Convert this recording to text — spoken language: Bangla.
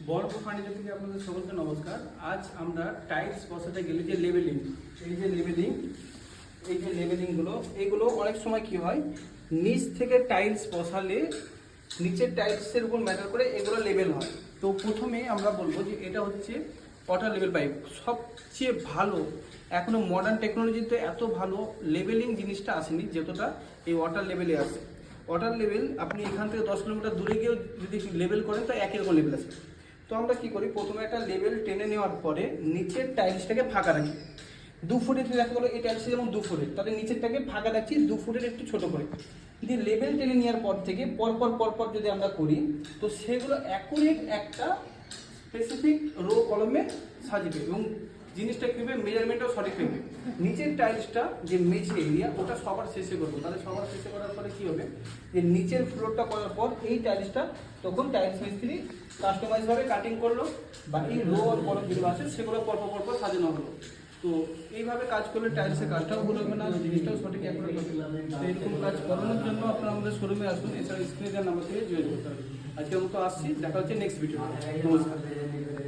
বড় ফার্নিচার থেকে আপনাদের সকলকে নমস্কার। আজ আমরা টাইলস বসাতে গেলে যে লেবেলিং, এই যে লেবেলিংগুলো এইগুলো অনেক সময় কি হয়, নিচ থেকে টাইলস বসালে নিচের টাইলসের উপর ম্যাটার করে এগুলো লেবেল হয়। তো প্রথমে আমরা বলবো যে এটা হচ্ছে ওয়াটার লেভেল পাইপ। সবচেয়ে ভালো, এখনো মডার্ন টেকনোলজিতে এত ভালো লেবেলিং জিনিসটা আসেনি যতটা এই ওয়াটার লেভেলে আসে। ওয়াটার লেভেল আপনি এখান থেকে 10 কিলোমিটার দূরে গিয়েও যদি লেবেল করেন তো একই রকম লেভেল আসে। তো আমরা কি করি, প্রথমে একটা লেবেল টেনে নেওয়ার পরে নিচের টাইলসটাকে ফাঁকা রাখি। 2 ফুটের দেখা গেলো এই টাইলসটা যেমন 2 ফুটের, তাহলে নিচেরটাকে ফাঁকা রাখছি 2 ফুটের একটু ছোট করে। যদি লেবেল টেনে নেওয়ার পর থেকে পরপর যদি আমরা করি তো সেগুলো অ্যাকুরেট একটা স্পেসিফিক রো কলমে সাজবে এবং জিনিসটা কী হবে, মেজারমেন্টও সঠিক থাকবে। নিচের টাইলসটা যে মেঝে এরিয়া ওটা সবার শেষে করবো। তাহলে সবার শেষে করার পরে কী হবে, যে নিচের ফ্লোরটা করার পর এই টাইলসটা তখন টাইলস মিস্ত্রি কাস্টমাইজভাবে কাটিং করলো বা এই রো আর কলম যেগুলো আছে সেগুলো পরপর সাজানো হলো। তো এইভাবে কাজ করলে টাইলসের কাজটাও ভুল হবে না, জিনিসটাও সঠিক অ্যাকুরেট হবে। তো এরকম কাজ করানোর জন্য আপনারা আমাদের শোরুমে আসুন, এছাড়া স্ক্রিনে দেওয়ার নাম্বার থেকে যোগাযোগ করতে হবে। আজকের মতো আসছি, দেখা হচ্ছে নেক্সট ভিডিও। নমস্কার।